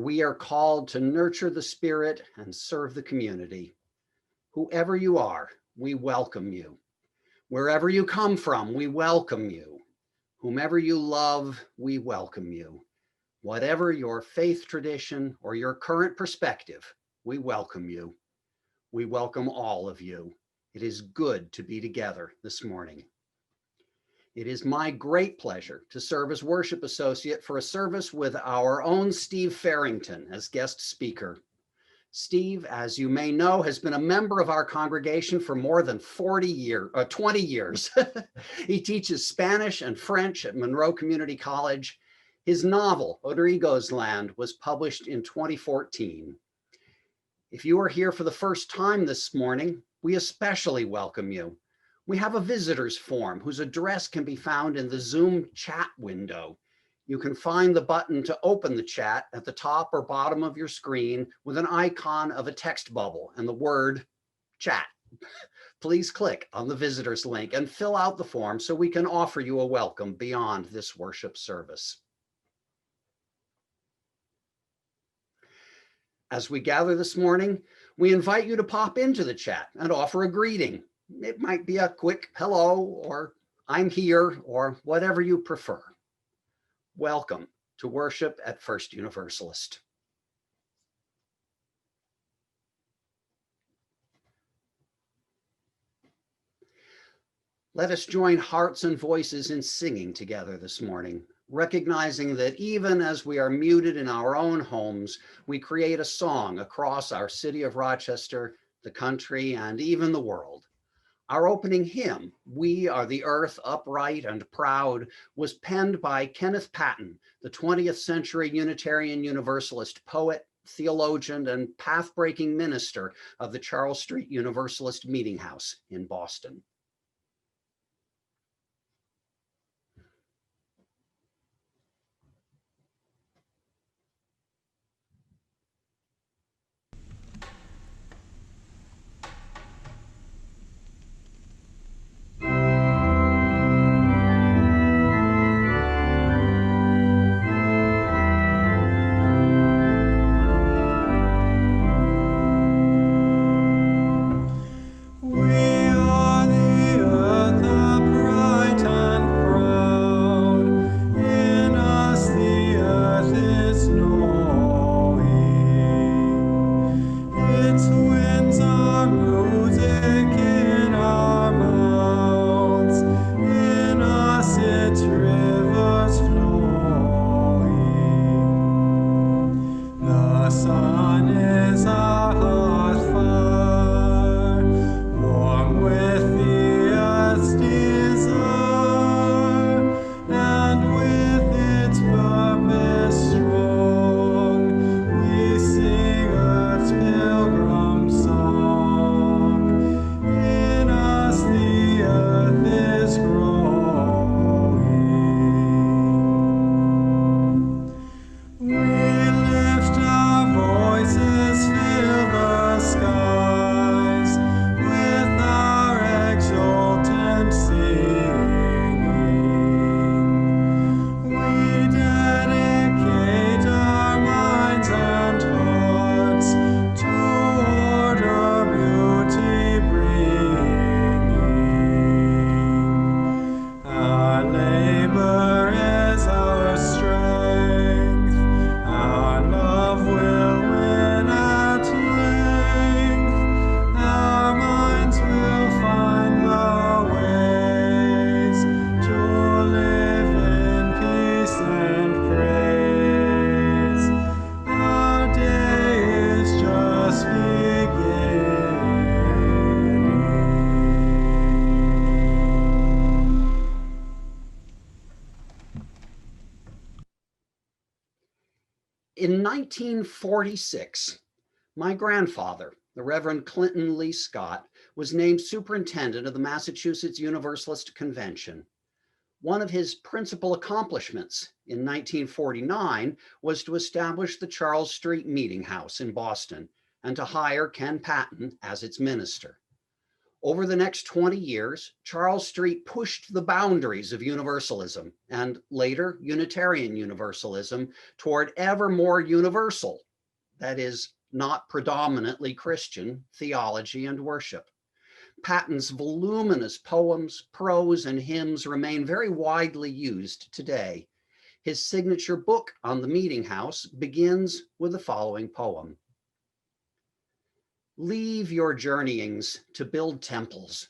we are called to nurture the spirit and serve the community. Whoever you are, we welcome you. Wherever you come from, we welcome you. Whomever you love, we welcome you. Whatever your faith tradition or your current perspective, we welcome you. We welcome all of you. It is good to be together this morning. It is my great pleasure to serve as worship associate for a service with our own Steve Farrington as guest speaker. Steve, as you may know, has been a member of our congregation for more than 20 years. He teaches Spanish and French at Monroe Community College. His novel, Rodrigo's Land, was published in 2014. If you are here for the first time this morning, we especially welcome you. We have a visitors form whose address can be found in the Zoom chat window. You can find the button to open the chat at the top or bottom of your screen with an icon of a text bubble and the word chat. Please click on the visitors link and fill out the form so we can offer you a welcome beyond this worship service. As we gather this morning, we invite you to pop into the chat and offer a greeting. It might be a quick hello or I'm here or whatever you prefer. Welcome to worship at First Universalist. Let us join hearts and voices in singing together this morning, recognizing that even as we are muted in our own homes, we create a song across our city of Rochester, the country, and even the world. Our opening hymn, We Are the Earth, Upright and Proud, was penned by Kenneth Patton, the 20th century Unitarian Universalist poet, theologian, and path-breaking minister of the Charles Street Universalist Meeting House in Boston. In 1946, my grandfather, the Reverend Clinton Lee Scott, was named superintendent of the Massachusetts Universalist Convention. One of his principal accomplishments in 1949 was to establish the Charles Street Meeting House in Boston and to hire Ken Patton as its minister. Over the next 20 years, Charles Street pushed the boundaries of Universalism and later Unitarian Universalism toward ever more universal, that is, not predominantly Christian, theology and worship. Patton's voluminous poems, prose, and hymns remain very widely used today. His signature book on the Meeting House begins with the following poem. Leave your journeyings to build temples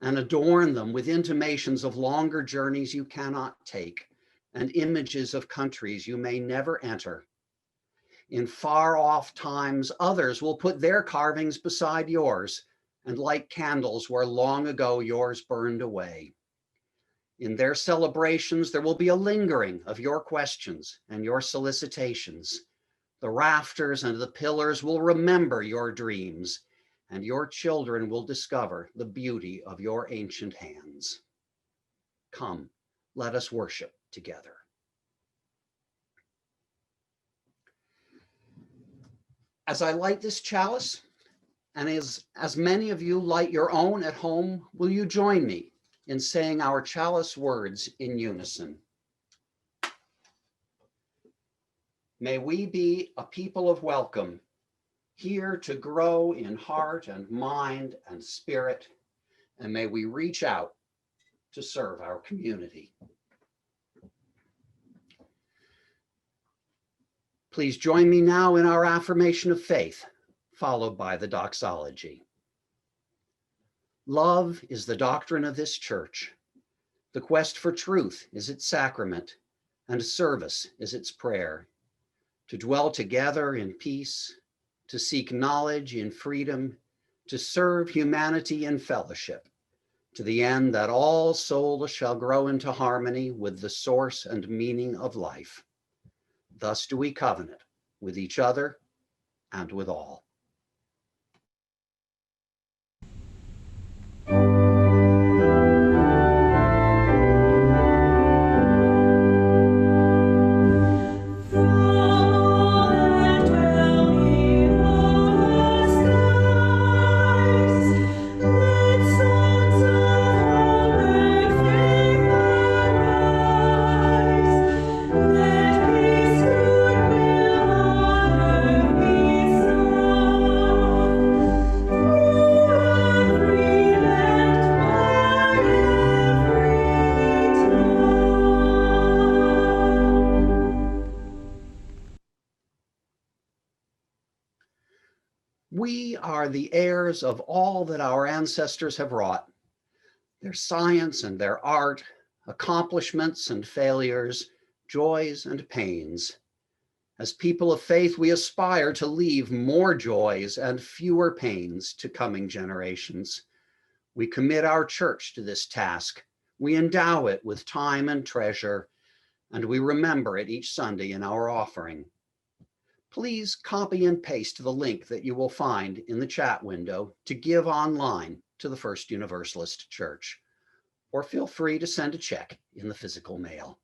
and adorn them with intimations of longer journeys you cannot take and images of countries you may never enter. In far off times, others will put their carvings beside yours and light candles where long ago yours burned away. In their celebrations, there will be a lingering of your questions and your solicitations. The rafters and the pillars will remember your dreams, and your children will discover the beauty of your ancient hands. Come, let us worship together. As I light this chalice, and as many of you light your own at home, will you join me in saying our chalice words in unison? May we be a people of welcome, here to grow in heart and mind and spirit, and may we reach out to serve our community. Please join me now in our affirmation of faith, followed by the doxology. Love is the doctrine of this church. The quest for truth is its sacrament, and service is its prayer. To dwell together in peace, to seek knowledge in freedom, to serve humanity in fellowship, to the end that all souls shall grow into harmony with the source and meaning of life. Thus do we covenant with each other and with all. We are the heirs of all that our ancestors have wrought, their science and their art, accomplishments and failures, joys and pains. As people of faith, we aspire to leave more joys and fewer pains to coming generations. We commit our church to this task. We endow it with time and treasure, and we remember it each Sunday in our offering. Please copy and paste the link that you will find in the chat window to give online to the First Universalist Church, or feel free to send a check in the physical mail.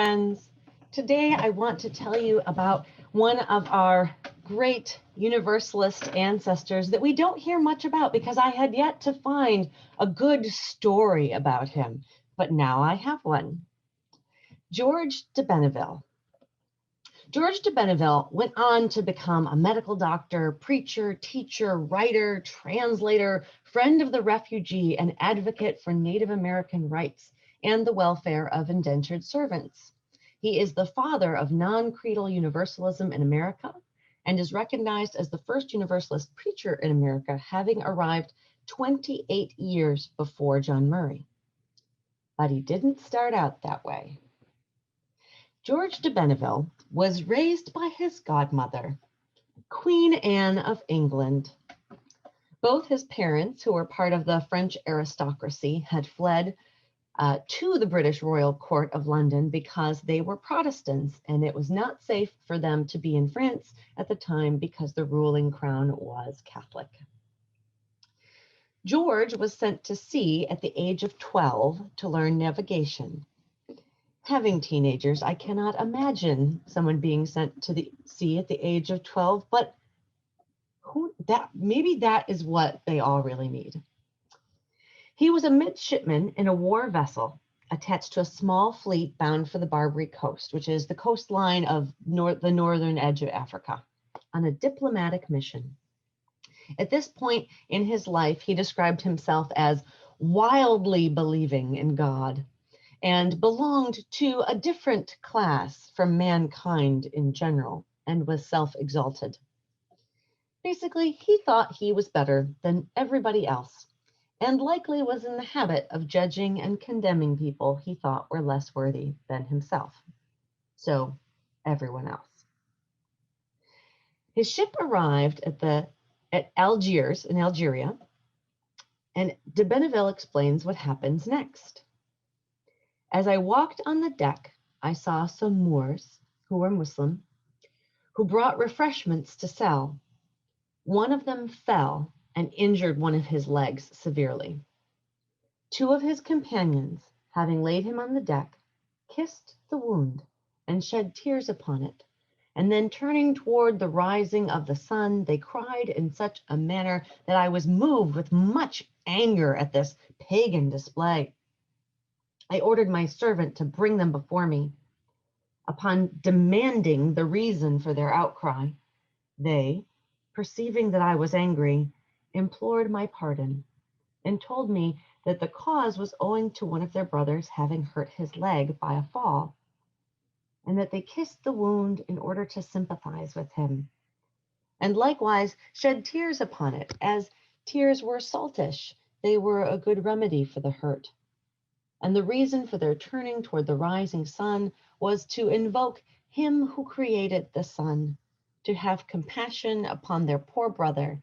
friends. Today I want to tell you about one of our great Universalist ancestors that we don't hear much about because I had yet to find a good story about him, but now I have one. George de Benneville. George de Benneville went on to become a medical doctor, preacher, teacher, writer, translator, friend of the refugee, and advocate for Native American rights and the welfare of indentured servants. He is the father of non-creedal universalism in America and is recognized as the first Universalist preacher in America, having arrived 28 years before John Murray. But he didn't start out that way. George de Benneville was raised by his godmother, Queen Anne of England. Both his parents, who were part of the French aristocracy, had fled to the British royal court of London because they were Protestants, and it was not safe for them to be in France at the time because the ruling crown was Catholic. George was sent to sea at the age of 12 to learn navigation. Having teenagers, I cannot imagine someone being sent to the sea at the age of 12, but maybe that is what they all really need. He was a midshipman in a war vessel attached to a small fleet bound for the Barbary Coast, which is the coastline of the northern edge of Africa, on a diplomatic mission. At this point in his life, he described himself as wildly believing in God, and belonged to a different class from mankind in general, and was self-exalted. Basically, he thought he was better than everybody else, and likely was in the habit of judging and condemning people he thought were less worthy than himself. So, everyone else. His ship arrived at Algiers in Algeria, and de Benneville explains what happens next. As I walked on the deck, I saw some Moors, who were Muslim, who brought refreshments to sell. One of them fell and injured one of his legs severely. Two of his companions, having laid him on the deck, kissed the wound and shed tears upon it, and then turning toward the rising of the sun, they cried in such a manner that I was moved with much anger at this pagan display. I ordered my servant to bring them before me. Upon demanding the reason for their outcry, they, perceiving that I was angry, implored my pardon and told me that the cause was owing to one of their brothers having hurt his leg by a fall, and that they kissed the wound in order to sympathize with him, and likewise shed tears upon it, as tears were saltish. They were a good remedy for the hurt. And the reason for their turning toward the rising sun was to invoke him who created the sun, to have compassion upon their poor brother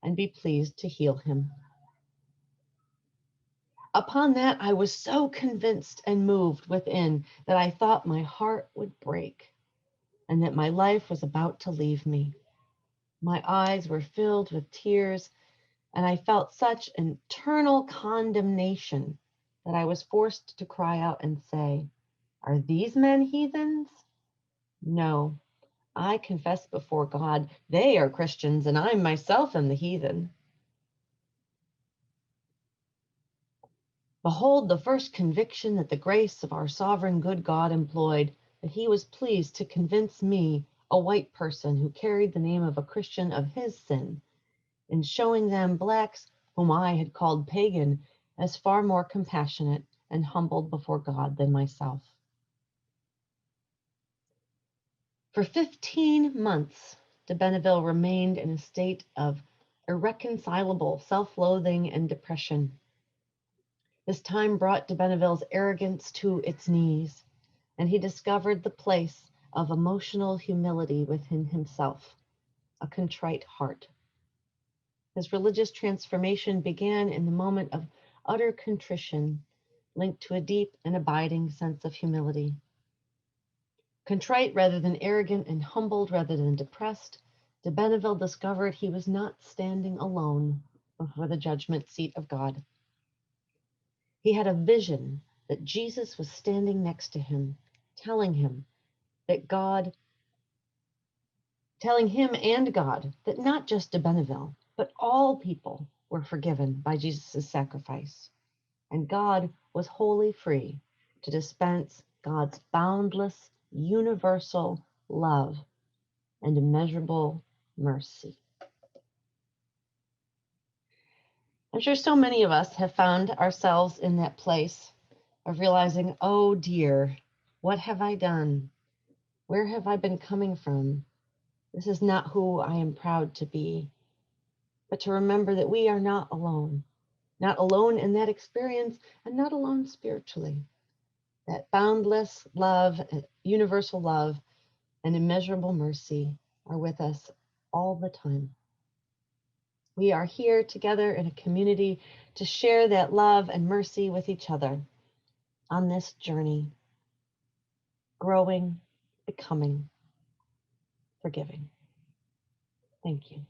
and be pleased to heal him. Upon that, I was so convinced and moved within that I thought my heart would break and that my life was about to leave me. My eyes were filled with tears, and I felt such internal condemnation that I was forced to cry out and say, "Are these men heathens? No, I confess before God, they are Christians, and I myself am the heathen." Behold the first conviction that the grace of our sovereign good God employed, that he was pleased to convince me, a white person who carried the name of a Christian, of his sin, in showing them blacks, whom I had called pagan, as far more compassionate and humbled before God than myself. For 15 months, de Benneville remained in a state of irreconcilable self-loathing and depression. This time brought de Benneville's arrogance to its knees, and he discovered the place of emotional humility within himself, a contrite heart. His religious transformation began in the moment of utter contrition, linked to a deep and abiding sense of humility. Contrite rather than arrogant and humbled rather than depressed, de Benneville discovered he was not standing alone before the judgment seat of God. He had a vision that Jesus was standing next to him, telling him and God that not just de Benneville, but all people were forgiven by Jesus' sacrifice. And God was wholly free to dispense God's boundless, universal love and immeasurable mercy. I'm sure so many of us have found ourselves in that place of realizing, oh dear, what have I done? Where have I been coming from? This is not who I am proud to be. But to remember that we are not alone in that experience, and not alone spiritually. That boundless love, universal love, and immeasurable mercy are with us all the time. We are here together in a community to share that love and mercy with each other on this journey, growing, becoming, forgiving. Thank you.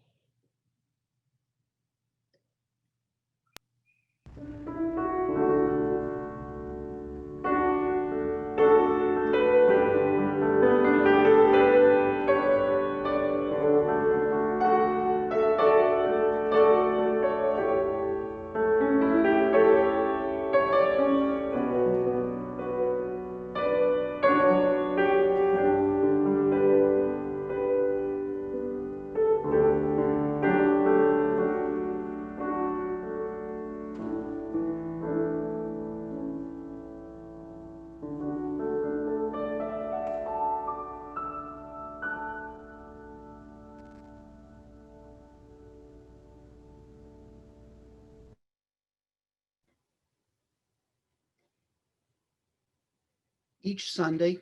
Each Sunday,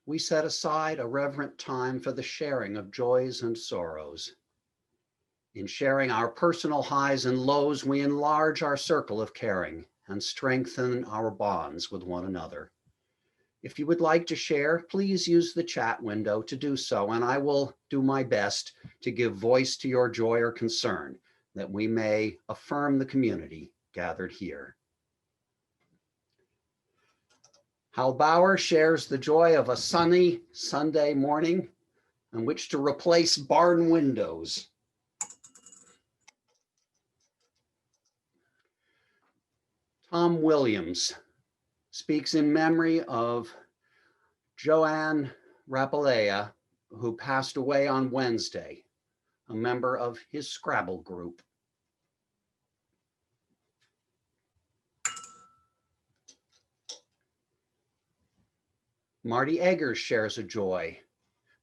we set aside a reverent time for the sharing of joys and sorrows. In sharing our personal highs and lows, we enlarge our circle of caring and strengthen our bonds with one another. If you would like to share, please use the chat window to do so, and I will do my best to give voice to your joy or concern, that we may affirm the community gathered here. Hal Bauer shares the joy of a sunny Sunday morning on which to replace barn windows. Tom Williams speaks in memory of Joanne Rapalea, who passed away on Wednesday, a member of his Scrabble group. Marty Eggers shares a joy.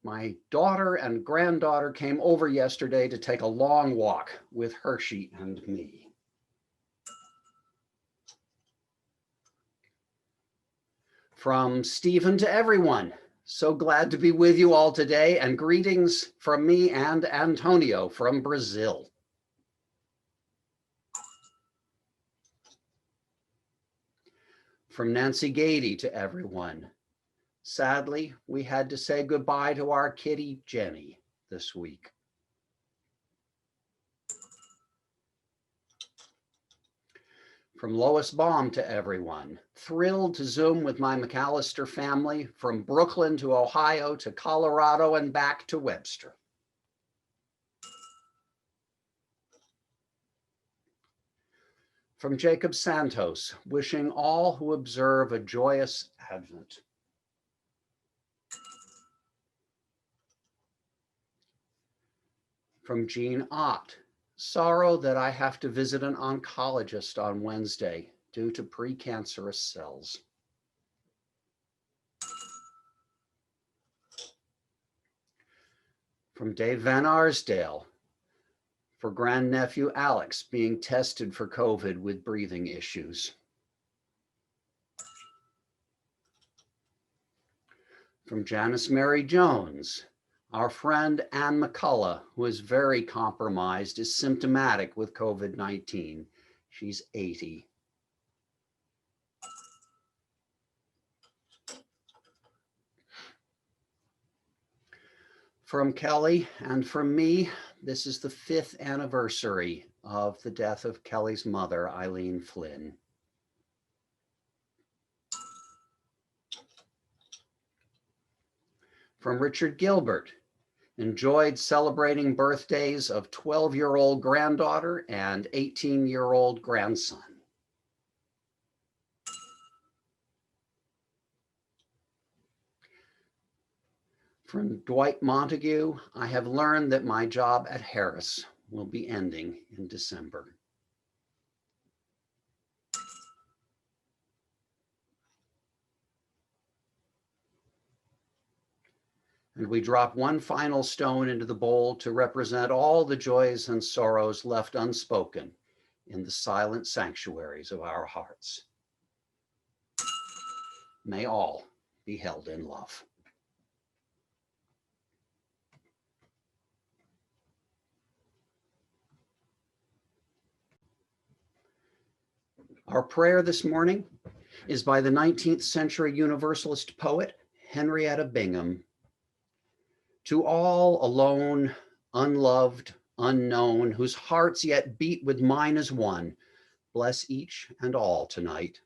My daughter and granddaughter came over yesterday to take a long walk with Hershey and me. From Stephen to everyone, so glad to be with you all today, and greetings from me and Antonio from Brazil. From Nancy Gady to everyone. Sadly, we had to say goodbye to our kitty Jenny this week. From Lois Baum to everyone. Thrilled to Zoom with my McAllister family from Brooklyn to Ohio to Colorado and back to Webster. From Jacob Santos, wishing all who observe a joyous Advent. From Jean Ott, sorrow that I have to visit an oncologist on Wednesday due to precancerous cells. From Dave Van Arsdale, for grandnephew Alex being tested for COVID with breathing issues. From Janice Mary Jones, our friend Ann McCullough, who is very compromised, is symptomatic with COVID-19. She's 80. From Kelly and from me, this is the 5th anniversary of the death of Kelly's mother, Eileen Flynn. From Richard Gilbert, enjoyed celebrating birthdays of 12-year-old granddaughter and 18-year-old grandson. From Dwight Montague, I have learned that my job at Harris will be ending in December. And we drop one final stone into the bowl to represent all the joys and sorrows left unspoken in the silent sanctuaries of our hearts. May all be held in love. Our prayer this morning is by the 19th century Universalist poet, Henrietta Bingham. To all alone, unloved, unknown, whose hearts yet beat with mine as one, bless each and all tonight.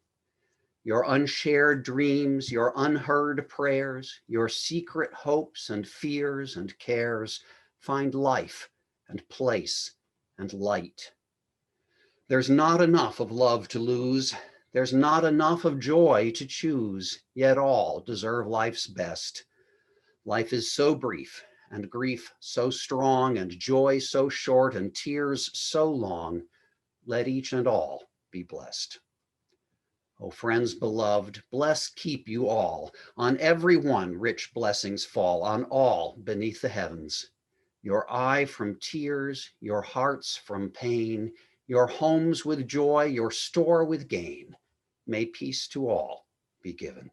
Your unshared dreams, your unheard prayers, your secret hopes and fears and cares find life and place and light. There's not enough of love to lose. There's not enough of joy to choose, yet all deserve life's best. Life is so brief, and grief so strong, and joy so short, and tears so long. Let each and all be blessed. O friends beloved, bless keep you all. On every one rich blessings fall, on all beneath the heavens. Your eye from tears, your hearts from pain, your homes with joy, your store with gain. May peace to all be given.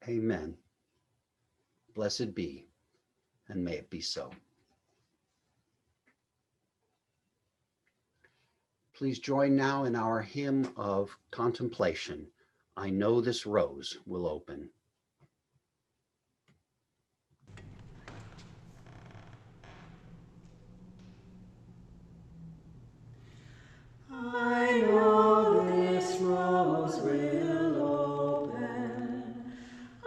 Amen. Blessed be, and may it be so. Please join now in our hymn of contemplation. I know this rose will open. I know this rose will open.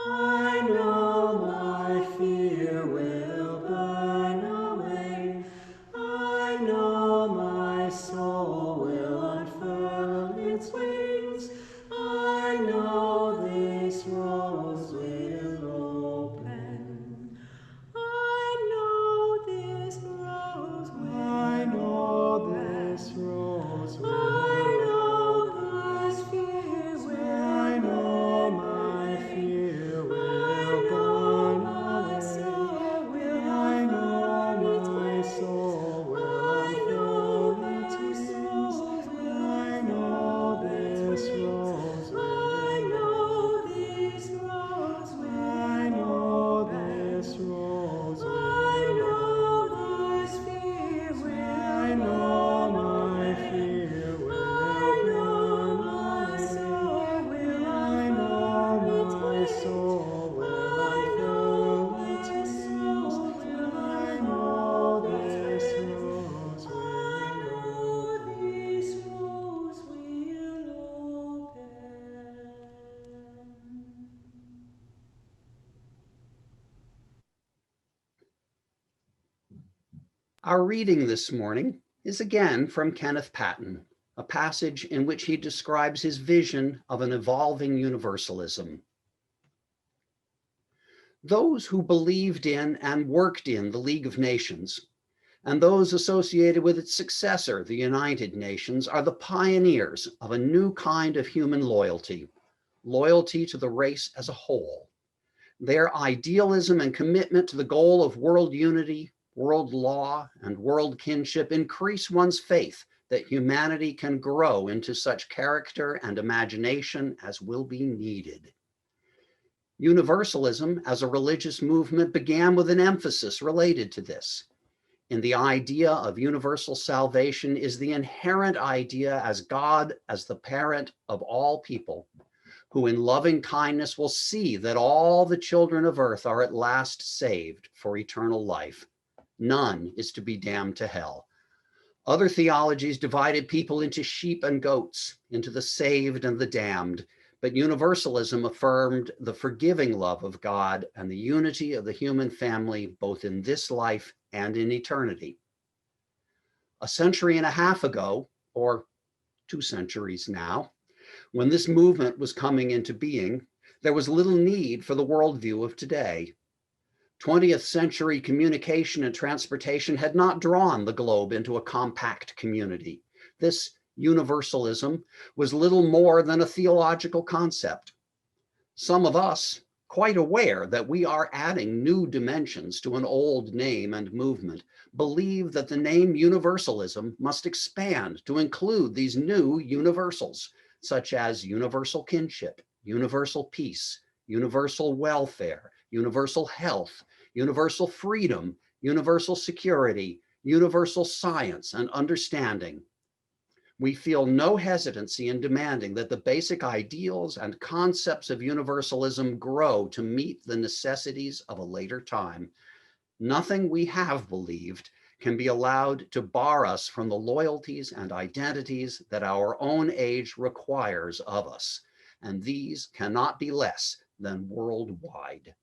I know my fear will burn away. I know my soul will unfurl its wings. I know this rose Our reading this morning is again from Kenneth Patton, a passage in which he describes his vision of an evolving universalism. Those who believed in and worked in the League of Nations, and those associated with its successor, the United Nations, are the pioneers of a new kind of human loyalty, loyalty to the race as a whole. Their idealism and commitment to the goal of world unity, world law, and world kinship increase one's faith that humanity can grow into such character and imagination as will be needed. Universalism as a religious movement began with an emphasis related to this. In the idea of universal salvation is the inherent idea as God as the parent of all people, who in loving kindness will see that all the children of earth are at last saved for eternal life. None is to be damned to hell. Other theologies divided people into sheep and goats, into the saved and the damned, but universalism affirmed the forgiving love of God and the unity of the human family, both in this life and in eternity. A century and a half ago, or 2 centuries now, when this movement was coming into being, there was little need for the worldview of today. 20th century communication and transportation had not drawn the globe into a compact community. This universalism was little more than a theological concept. Some of us, quite aware that we are adding new dimensions to an old name and movement, believe that the name universalism must expand to include these new universals, such as universal kinship, universal peace, universal welfare, universal health, universal freedom, universal security, universal science and understanding. We feel no hesitancy in demanding that the basic ideals and concepts of universalism grow to meet the necessities of a later time. Nothing we have believed can be allowed to bar us from the loyalties and identities that our own age requires of us, and these cannot be less than worldwide.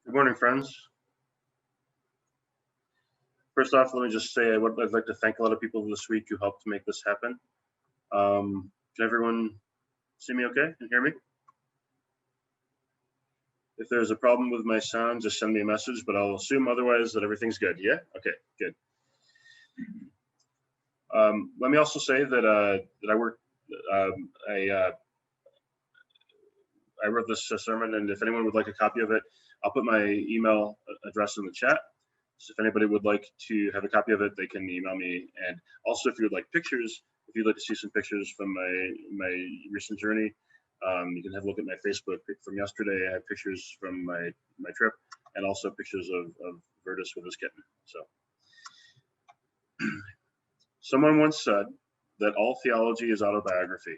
Good morning, friends. First off, let me just say I'd like to thank a lot of people this week who helped make this happen. Can everyone see me okay and hear me? If there's a problem with my sound, just send me a message, but I'll assume otherwise that everything's good. Yeah? Okay, good. Let me also say that I wrote this sermon, and if anyone would like a copy of it, I'll put my email address in the chat. So if anybody would like to have a copy of it, they can email me. And also, if you would like pictures, if you'd like to see some pictures from my recent journey, you can have a look at my Facebook from yesterday. I have pictures from my trip, and also pictures of Virtus with his kitten. So, someone once said that all theology is autobiography.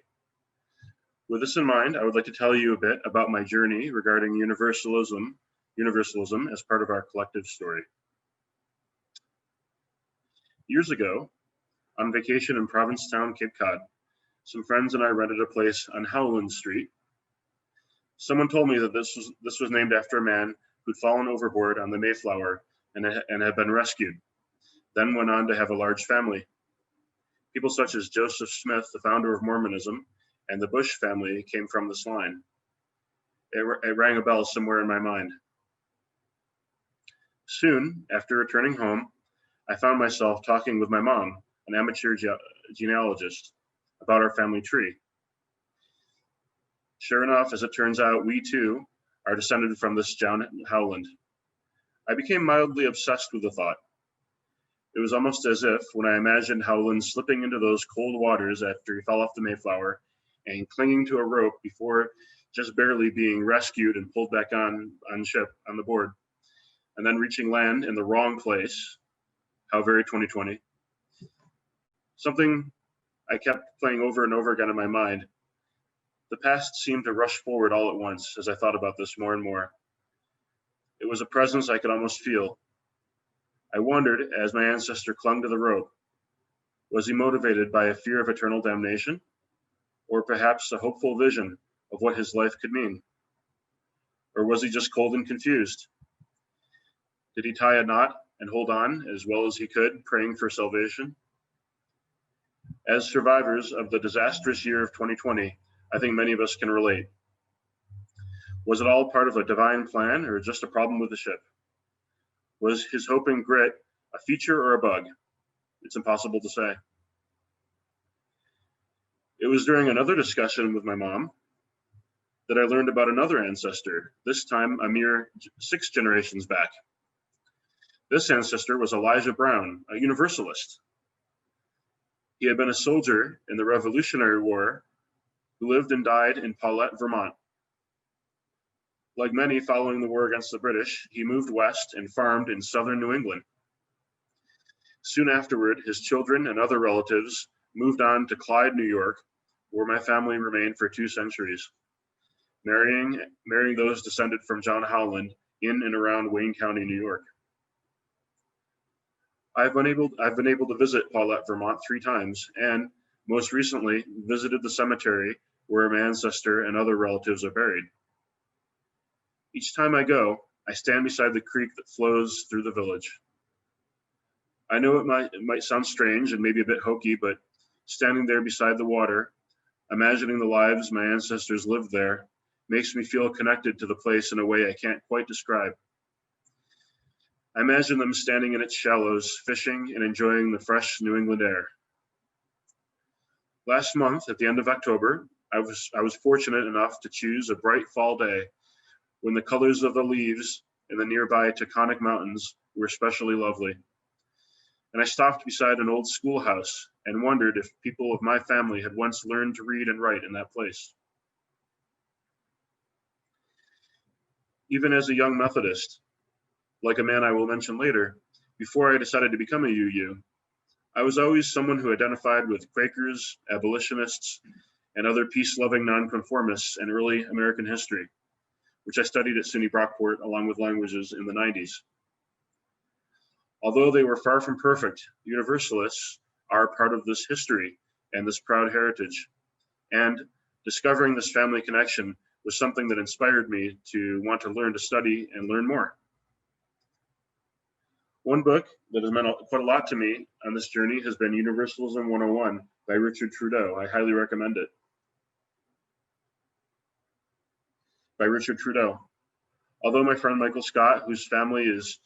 With this in mind, I would like to tell you a bit about my journey regarding universalism as part of our collective story. Years ago, on vacation in Provincetown, Cape Cod, some friends and I rented a place on Howland Street. Someone told me that this was named after a man who'd fallen overboard on the Mayflower and had been rescued, then went on to have a large family. People such as Joseph Smith, the founder of Mormonism, and the Bush family came from this line. It rang a bell somewhere in my mind. Soon after returning home, I found myself talking with my mom, an amateur genealogist, about our family tree. Sure enough, as it turns out, we too are descended from this John Howland. I became mildly obsessed with the thought. It was almost as if, when I imagined Howland slipping into those cold waters after he fell off the Mayflower and clinging to a rope before just barely being rescued and pulled back on the board, and then reaching land in the wrong place. How very 2020. Something I kept playing over and over again in my mind. The past seemed to rush forward all at once as I thought about this more and more. It was a presence I could almost feel. I wondered, as my ancestor clung to the rope, was he motivated by a fear of eternal damnation, or perhaps a hopeful vision of what his life could mean? Or was he just cold and confused? Did he tie a knot and hold on as well as he could, praying for salvation? As survivors of the disastrous year of 2020, I think many of us can relate. Was it all part of a divine plan or just a problem with the ship? Was his hope and grit a feature or a bug? It's impossible to say. It was during another discussion with my mom that I learned about another ancestor, this time a mere 6 generations back. This ancestor was Elijah Brown, a Universalist. He had been a soldier in the Revolutionary War who lived and died in Paulette, Vermont. Like many following the war against the British, he moved west and farmed in southern New England. Soon afterward, his children and other relatives moved on to Clyde, New York, where my family remained for 2 centuries, marrying those descended from John Howland in and around Wayne County, New York. I've been able to visit Paulette, Vermont 3 times, and most recently visited the cemetery where my ancestor and other relatives are buried. Each time I go, I stand beside the creek that flows through the village. I know it might sound strange and maybe a bit hokey, but standing there beside the water, imagining the lives my ancestors lived there, makes me feel connected to the place in a way I can't quite describe. I imagine them standing in its shallows, fishing and enjoying the fresh New England air. Last month, at the end of October, I was fortunate enough to choose a bright fall day when the colors of the leaves in the nearby Taconic Mountains were especially lovely. And I stopped beside an old schoolhouse and wondered if people of my family had once learned to read and write in that place. Even as a young Methodist, like a man I will mention later, before I decided to become a UU, I was always someone who identified with Quakers, abolitionists, and other peace-loving nonconformists in early American history, which I studied at SUNY Brockport along with languages in the 90s. Although they were far from perfect, Universalists are part of this history and this proud heritage. And discovering this family connection was something that inspired me to want to learn to study and learn more. One book that has meant quite a lot to me on this journey has been Universalism 101 by Richard Trudeau. I highly recommend it. By Richard Trudeau. Although my friend Michael Scott, whose family is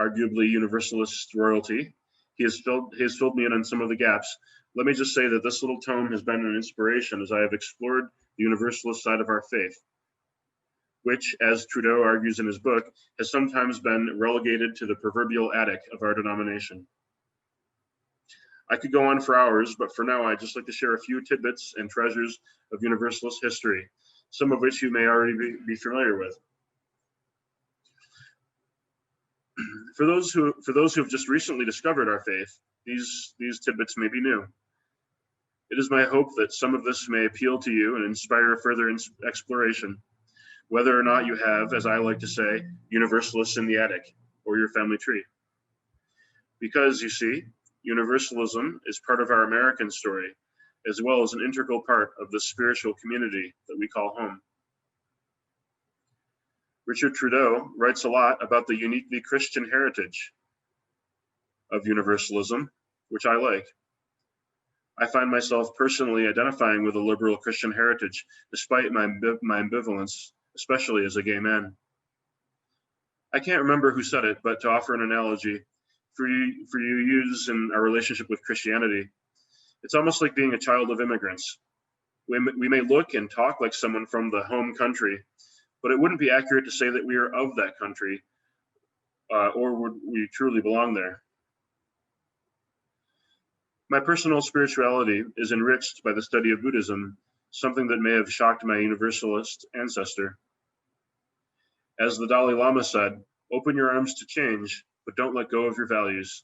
arguably Universalist royalty, he has filled me in on some of the gaps. Let me just say that this little tome has been an inspiration as I have explored the Universalist side of our faith, which, as Trudeau argues in his book, has sometimes been relegated to the proverbial attic of our denomination. I could go on for hours, but for now, I'd just like to share a few tidbits and treasures of Universalist history, some of which you may already be familiar with. For those who have just recently discovered our faith, these tidbits may be new. It is my hope that some of this may appeal to you and inspire further exploration, whether or not you have, as I like to say, Universalists in the attic or your family tree. Because, you see, Universalism is part of our American story, as well as an integral part of the spiritual community that we call home. Richard Trudeau writes a lot about the uniquely Christian heritage of Universalism, which I like. I find myself personally identifying with a liberal Christian heritage, despite my ambivalence, especially as a gay man. I can't remember who said it, but to offer an analogy, for you use in our relationship with Christianity, it's almost like being a child of immigrants. We may look and talk like someone from the home country, but it wouldn't be accurate to say that we are of that country, or would we truly belong there. My personal spirituality is enriched by the study of Buddhism, something that may have shocked my Universalist ancestor. As the Dalai Lama said, open your arms to change, but don't let go of your values.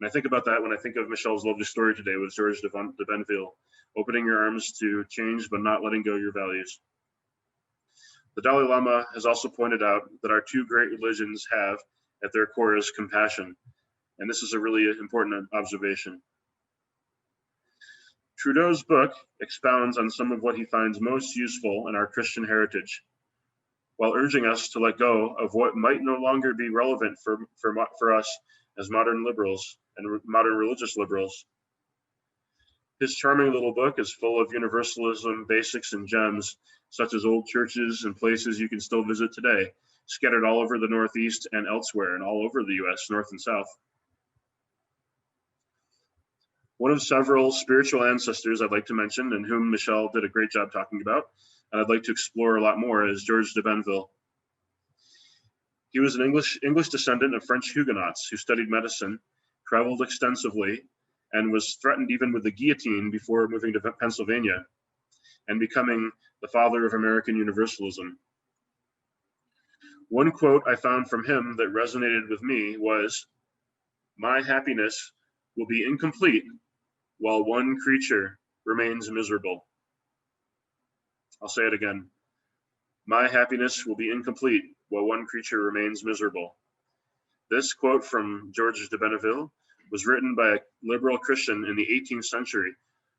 And I think about that when I think of Michelle's lovely story today with George de Benville, opening your arms to change, but not letting go of your values. The Dalai Lama has also pointed out that our 2 great religions have at their core is compassion. And this is a really important observation. Trudeau's book expounds on some of what he finds most useful in our Christian heritage, while urging us to let go of what might no longer be relevant for us as modern liberals and modern religious liberals. His charming little book is full of Universalism basics and gems, such as old churches and places you can still visit today, scattered all over the Northeast and elsewhere, and all over the US, North and South. One of several spiritual ancestors I'd like to mention, and whom Michelle did a great job talking about, and I'd like to explore a lot more, is George de Benville. He was an English descendant of French Huguenots who studied medicine, traveled extensively, and was threatened even with the guillotine before moving to Pennsylvania and becoming the father of American Universalism. One quote I found from him that resonated with me was, "My happiness will be incomplete while one creature remains miserable." I'll say it again. "My happiness will be incomplete while one creature remains miserable." This quote from George de Benville was written by a liberal Christian in the 18th century,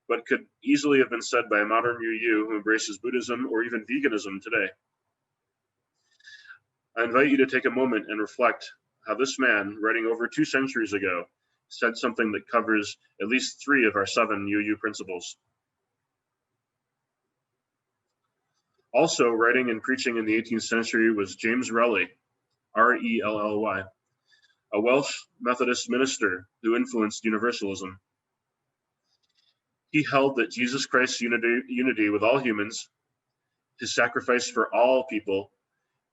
but could easily have been said by a modern UU who embraces Buddhism or even veganism today. I invite you to take a moment and reflect how this man, writing over 2 centuries ago, said something that covers at least 3 of our 7 UU principles. Also writing and preaching in the 18th century was James Relly, R-E-L-L-Y, a Welsh Methodist minister who influenced Universalism. He held that Jesus Christ's unity with all humans, his sacrifice for all people,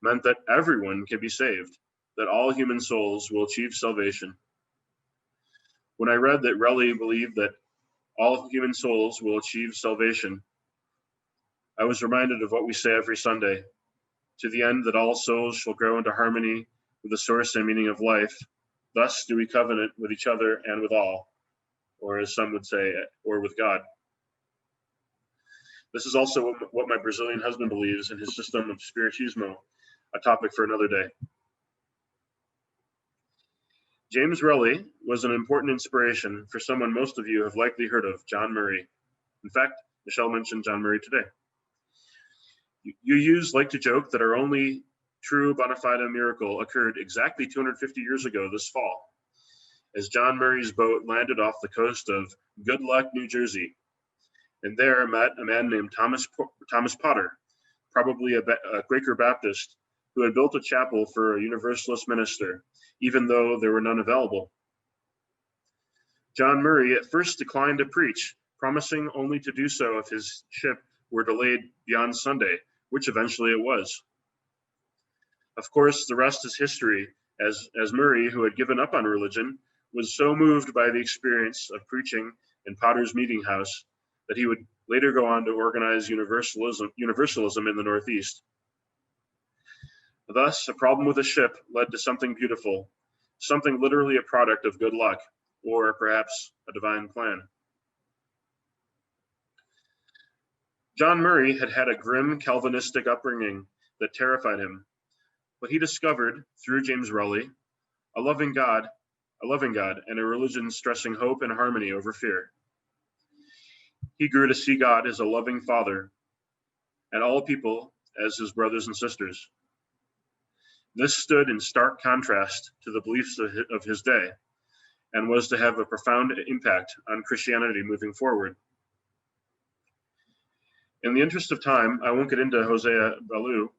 meant that everyone can be saved, that all human souls will achieve salvation. When I read that Relly believed that all human souls will achieve salvation, I was reminded of what we say every Sunday, to the end that all souls shall grow into harmony with the source and meaning of life. Thus do we covenant with each other and with all, or as some would say, or with God. This is also what my Brazilian husband believes in his system of spiritismo, a topic for another day. James Relly was an important inspiration for someone most of you have likely heard of, John Murray. In fact, Michelle mentioned John Murray today. UUs like to joke that our only true bona fide miracle occurred exactly 250 years ago this fall, as John Murray's boat landed off the coast of Good Luck, New Jersey, and there met a man named Thomas Potter, probably a Quaker Baptist, who had built a chapel for a Universalist minister, even though there were none available. John Murray at first declined to preach, promising only to do so if his ship were delayed beyond Sunday, which eventually it was. Of course, the rest is history, as Murray, who had given up on religion, was so moved by the experience of preaching in Potter's meeting house that he would later go on to organize Universalism in the Northeast. Thus, a problem with a ship led to something beautiful, something literally a product of good luck, or perhaps a divine plan. John Murray had had a grim Calvinistic upbringing that terrified him, but he discovered, through James Relly, a loving God, and a religion stressing hope and harmony over fear. He grew to see God as a loving Father, and all people as his brothers and sisters. This stood in stark contrast to the beliefs of his day, and was to have a profound impact on Christianity moving forward. In the interest of time, I won't get into Hosea Ballou,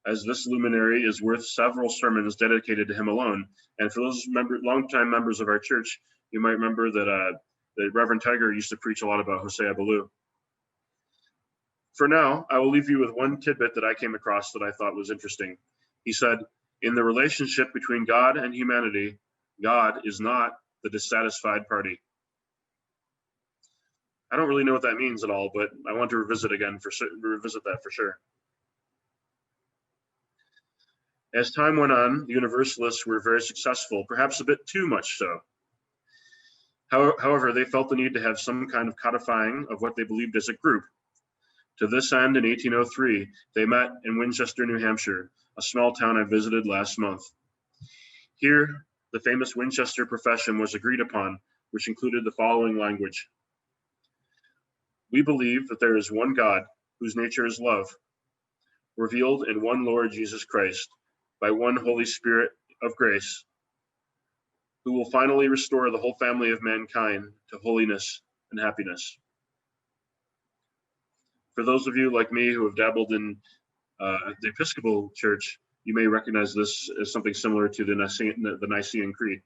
as this luminary is worth several sermons dedicated to him alone. And for those longtime members of our church, you might remember that Reverend Tiger used to preach a lot about Hosea Ballou. For now, I will leave you with one tidbit that I came across that I thought was interesting. He said, in the relationship between God and humanity, God is not the dissatisfied party. I don't really know what that means at all, but I want to revisit that for sure. As time went on, the Universalists were very successful, perhaps a bit too much so. However, they felt the need to have some kind of codifying of what they believed as a group. To this end, in 1803, they met in Winchester, New Hampshire, a small town I visited last month. Here, the famous Winchester profession was agreed upon, which included the following language. We believe that there is one God, whose nature is love, revealed in one Lord Jesus Christ, by one Holy Spirit of grace, who will finally restore the whole family of mankind to holiness and happiness. For those of you like me who have dabbled in the Episcopal Church, you may recognize this as something similar to the Nicene Creed.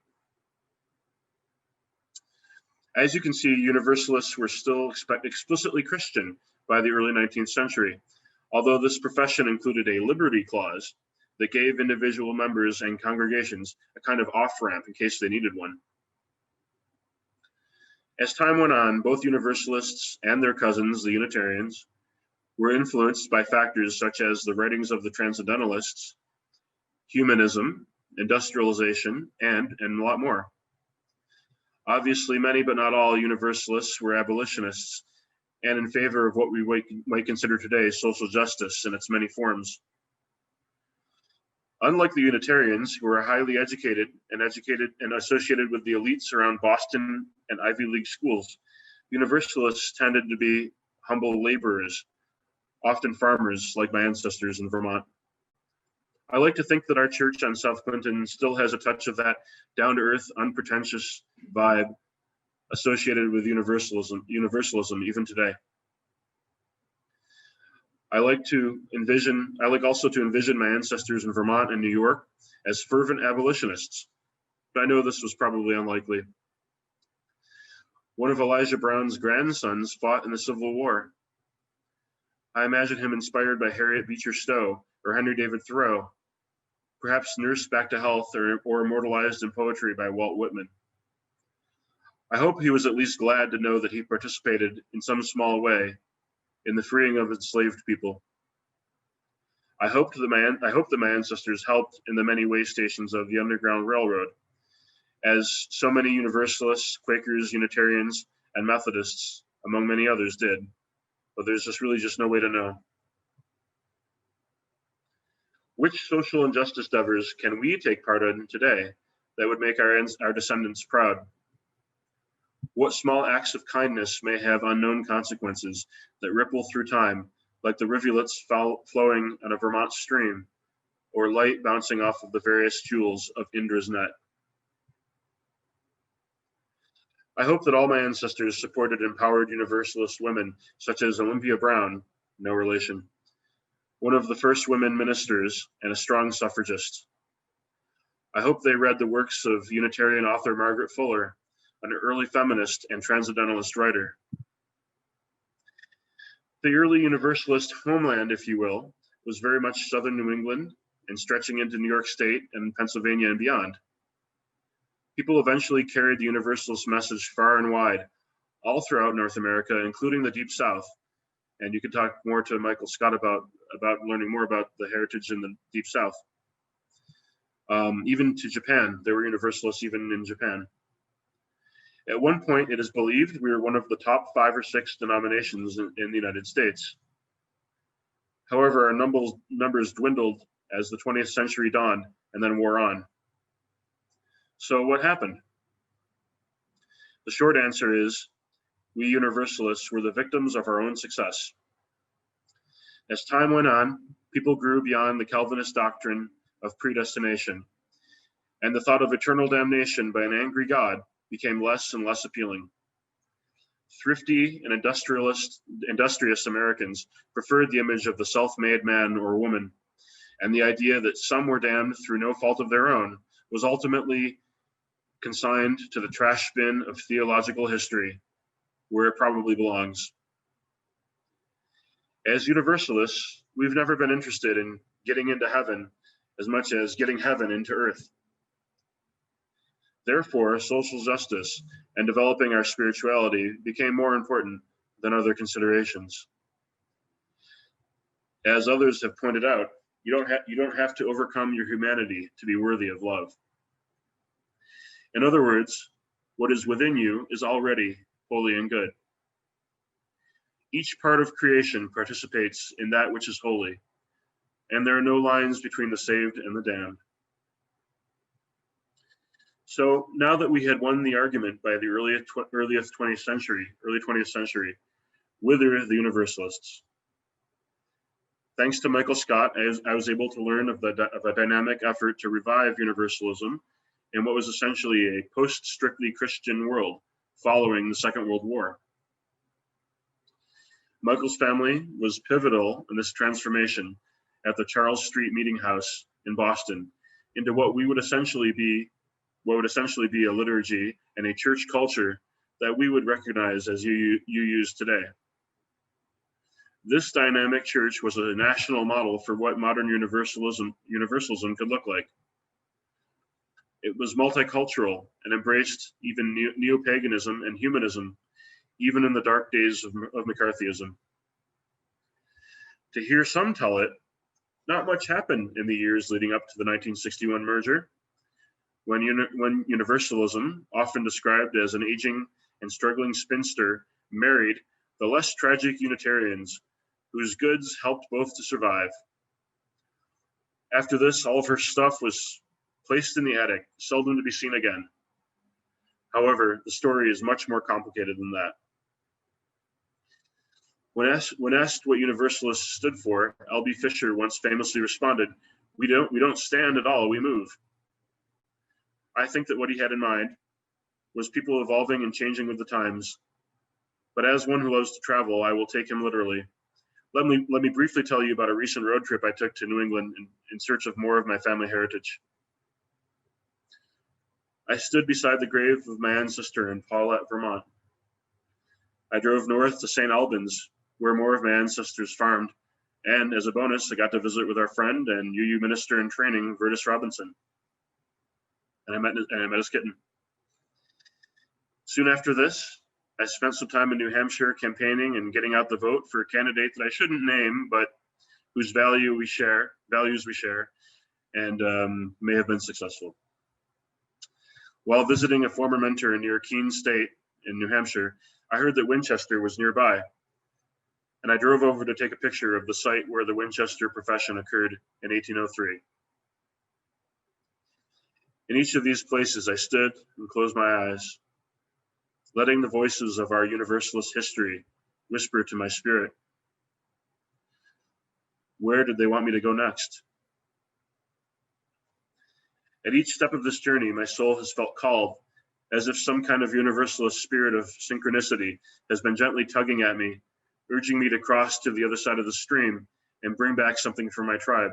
As you can see, Universalists were still explicitly Christian by the early 19th century, although this profession included a liberty clause that gave individual members and congregations a kind of off-ramp in case they needed one. As time went on, both Universalists and their cousins, the Unitarians, were influenced by factors such as the writings of the Transcendentalists, humanism, industrialization, and a lot more. Obviously, many but not all Universalists were abolitionists and in favor of what we might consider today social justice in its many forms. Unlike the Unitarians, who were highly educated and associated with the elites around Boston and Ivy League schools, Universalists tended to be humble laborers, often farmers like my ancestors in Vermont. I like to think that our church on South Clinton still has a touch of that down-to-earth, unpretentious vibe associated with universalism even today. I like also to envision my ancestors in Vermont and New York as fervent abolitionists, but I know this was probably unlikely. One of Elijah Brown's grandsons fought in the Civil War. I imagine him inspired by Harriet Beecher Stowe or Henry David Thoreau, perhaps nursed back to health or immortalized in poetry by Walt Whitman. I hope he was at least glad to know that he participated in some small way in the freeing of enslaved people. I hope that my ancestors helped in the many way stations of the Underground Railroad, as so many Universalists, Quakers, Unitarians, and Methodists, among many others, did. But there's really no way to know. Which social injustice endeavors can we take part in today that would make our descendants proud? What small acts of kindness may have unknown consequences that ripple through time, like the rivulets flowing on a Vermont stream, or light bouncing off of the various jewels of Indra's net? I hope that all my ancestors supported empowered Universalist women, such as Olympia Brown, no relation, one of the first women ministers and a strong suffragist. I hope they read the works of Unitarian author Margaret Fuller, an early feminist and transcendentalist writer. The early Universalist homeland, if you will, was very much southern New England and stretching into New York State and Pennsylvania and beyond. People eventually carried the Universalist message far and wide, all throughout North America, including the Deep South. And you can talk more to Michael Scott about learning more about the heritage in the Deep South. Even to Japan, there were Universalists even in Japan. At one point, it is believed we were one of the top 5 or 6 denominations in the United States. However, our numbers dwindled as the 20th century dawned and then wore on. So what happened? The short answer is, we Universalists were the victims of our own success. As time went on, people grew beyond the Calvinist doctrine of predestination, and the thought of eternal damnation by an angry God became less and less appealing. Thrifty and industrious Americans preferred the image of the self-made man or woman, and the idea that some were damned through no fault of their own was ultimately consigned to the trash bin of theological history, where it probably belongs. As Universalists, we've never been interested in getting into heaven as much as getting heaven into earth. Therefore, social justice and developing our spirituality became more important than other considerations. As others have pointed out, you don't have to overcome your humanity to be worthy of love. In other words, what is within you is already holy and good. Each part of creation participates in that which is holy, and there are no lines between the saved and the damned. So now that we had won the argument by the early 20th century, whither the Universalists? Thanks to Michael Scott, I was able to learn of a dynamic effort to revive Universalism in what was essentially a post-strictly Christian world following the Second World War. Michael's family was pivotal in this transformation at the Charles Street Meeting House in Boston into what would essentially be a liturgy and a church culture that we would recognize as UUs today. This dynamic church was a national model for what modern universalism could look like. It was multicultural and embraced even neo-paganism and humanism, even in the dark days of McCarthyism. To hear some tell it, not much happened in the years leading up to the 1961 merger, when Universalism, often described as an aging and struggling spinster, married the less tragic Unitarians, whose goods helped both to survive. After this, all of her stuff was placed in the attic, seldom to be seen again. However, the story is much more complicated than that. When asked what Universalists stood for, L.B. Fisher once famously responded, we don't stand at all, we move." I think that what he had in mind was people evolving and changing with the times. But as one who loves to travel, I will take him literally. Let me briefly tell you about a recent road trip I took to New England in search of more of my family heritage. I stood beside the grave of my ancestor in Paulette, Vermont. I drove north to St. Albans, where more of my ancestors farmed, and as a bonus, I got to visit with our friend and UU minister in training, Vertus Robinson. And I met his kitten. Soon after this, I spent some time in New Hampshire campaigning and getting out the vote for a candidate that I shouldn't name, but whose values we share, and may have been successful. While visiting a former mentor near Keene State in New Hampshire, I heard that Winchester was nearby, and I drove over to take a picture of the site where the Winchester profession occurred in 1803. In each of these places, I stood and closed my eyes, letting the voices of our Universalist history whisper to my spirit. Where did they want me to go next? At each step of this journey, my soul has felt called, as if some kind of Universalist spirit of synchronicity has been gently tugging at me, urging me to cross to the other side of the stream and bring back something for my tribe,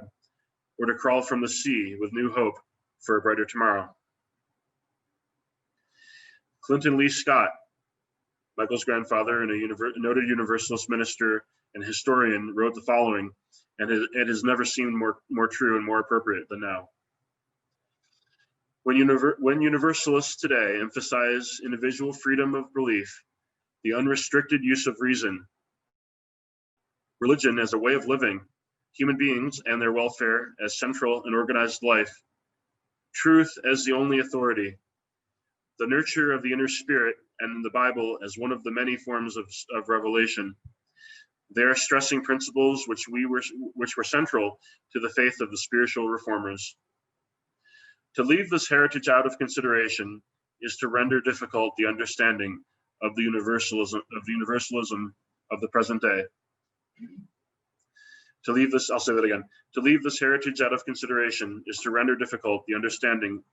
or to crawl from the sea with new hope for a brighter tomorrow. Clinton Lee Scott, Michael's grandfather and a noted Universalist minister and historian, wrote the following, and it has never seemed more true and more appropriate than now. When Universalists today emphasize individual freedom of belief, the unrestricted use of reason, religion as a way of living, human beings and their welfare as central in organized life, truth as the only authority, the nurture of the inner spirit and the Bible as one of the many forms of revelation, they are stressing principles which were central to the faith of the spiritual reformers. To leave this heritage out of consideration is to render difficult the understanding of the universalism of the present day. To leave this, I'll say that again. To leave this heritage out of consideration is to render difficult the understanding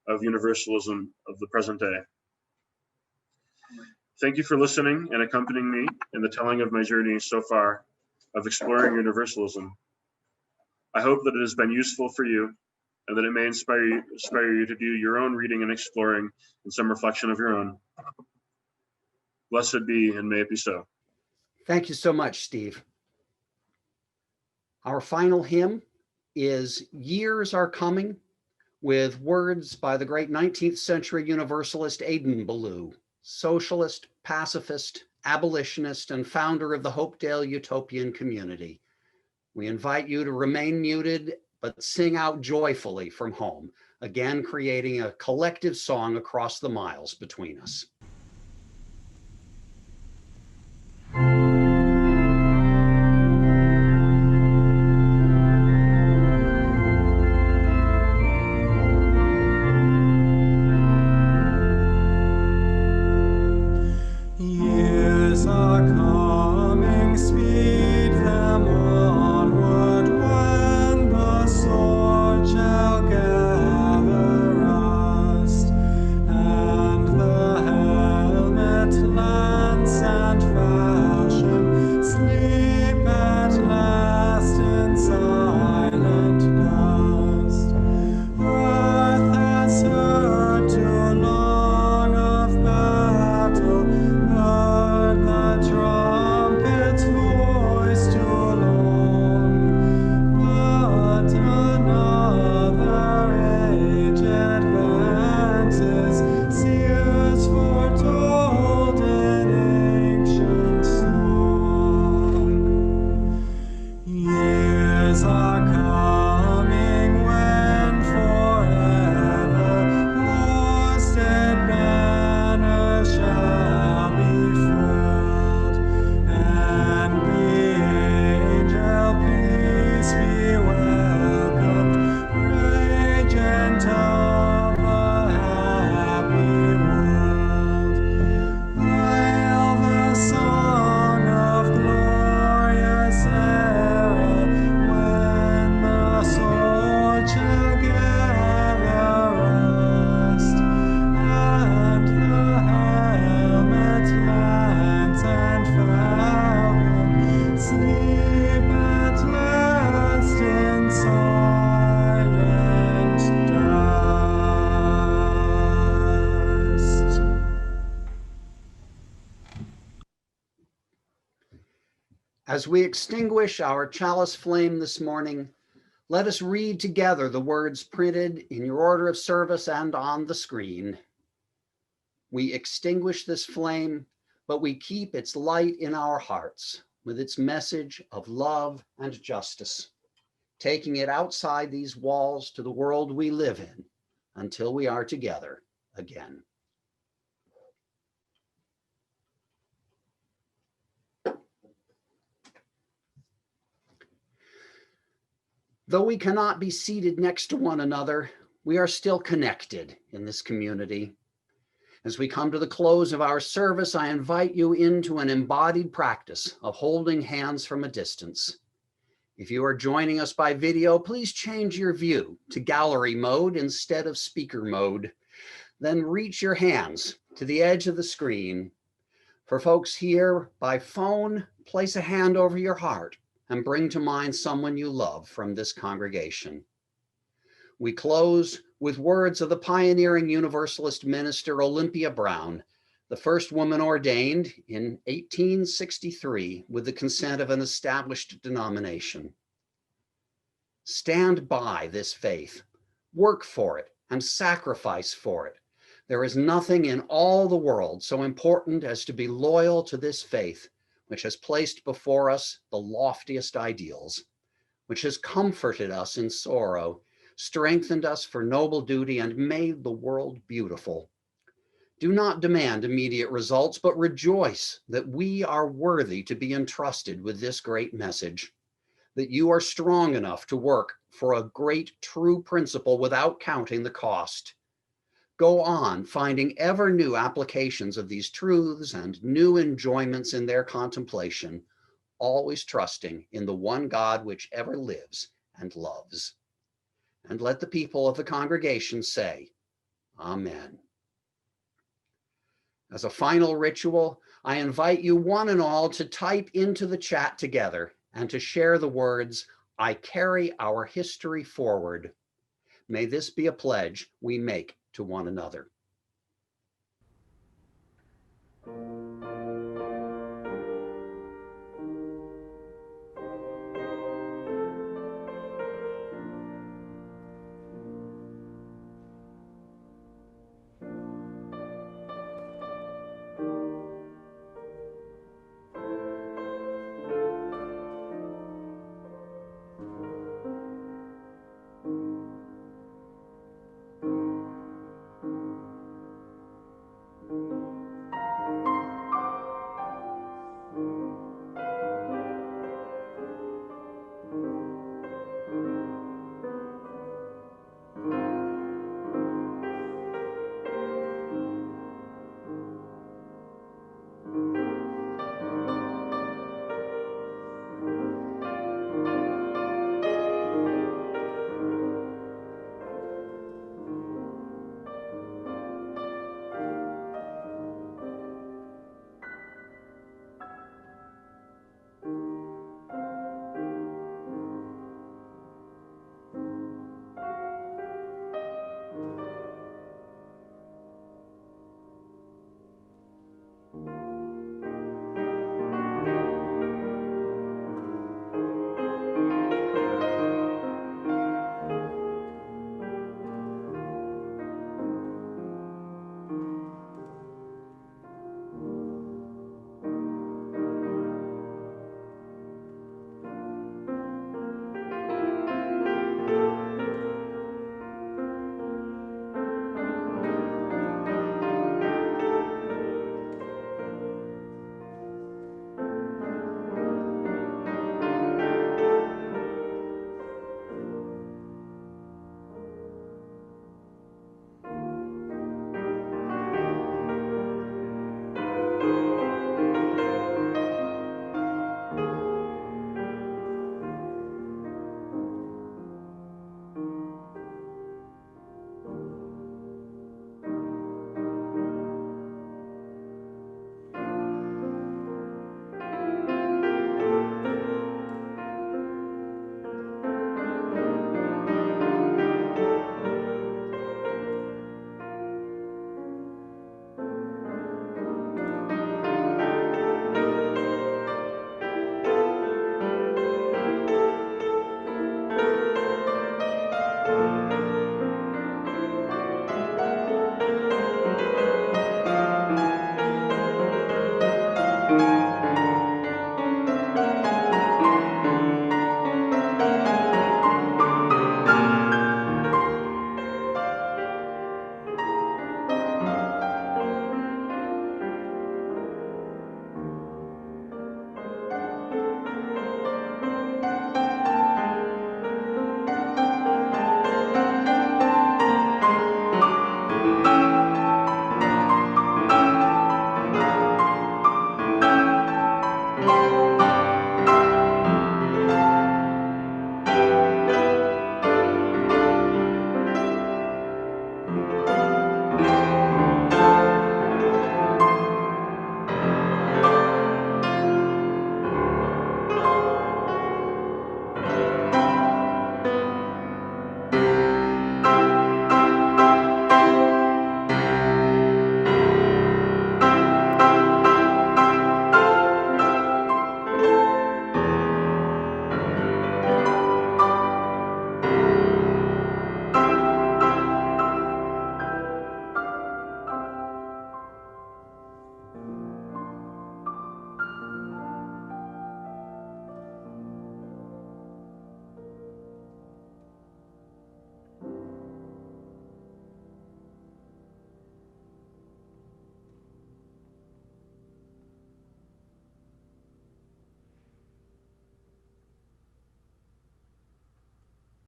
of universalism of the present day. Thank you for listening and accompanying me in the telling of my journey so far of exploring universalism. I hope that it has been useful for you and that it may inspire you to do your own reading and exploring and some reflection of your own. Blessed be, and may it be so. Thank you so much, Steve. Our final hymn is Years Are Coming, with words by the great 19th century Universalist Aidan Ballou, socialist, pacifist, abolitionist, and founder of the Hopedale Utopian Community. We invite you to remain muted, but sing out joyfully from home, again creating a collective song across the miles between us. Years are coming, speed them onward, when the sword shall gather rust, and the As we extinguish our chalice flame this morning, let us read together the words printed in your order of service and on the screen. We extinguish this flame, but we keep its light in our hearts with its message of love and justice, taking it outside these walls to the world we live in until we are together again. Though we cannot be seated next to one another, we are still connected in this community. As we come to the close of our service, I invite you into an embodied practice of holding hands from a distance. If you are joining us by video, please change your view to gallery mode instead of speaker mode. Then reach your hands to the edge of the screen. For folks here by phone, place a hand over your heart and bring to mind someone you love from this congregation. We close with words of the pioneering Universalist minister Olympia Brown, the first woman ordained in 1863 with the consent of an established denomination. Stand by this faith, work for it, and sacrifice for it. There is nothing in all the world so important as to be loyal to this faith, which has placed before us the loftiest ideals, which has comforted us in sorrow, strengthened us for noble duty, and made the world beautiful. Do not demand immediate results, but rejoice that we are worthy to be entrusted with this great message, that you are strong enough to work for a great true principle without counting the cost. Go on finding ever new applications of these truths and new enjoyments in their contemplation, always trusting in the one God which ever lives and loves. And let the people of the congregation say, Amen. As a final ritual, I invite you one and all to type into the chat together and to share the words, I carry our history forward. May this be a pledge we make to one another.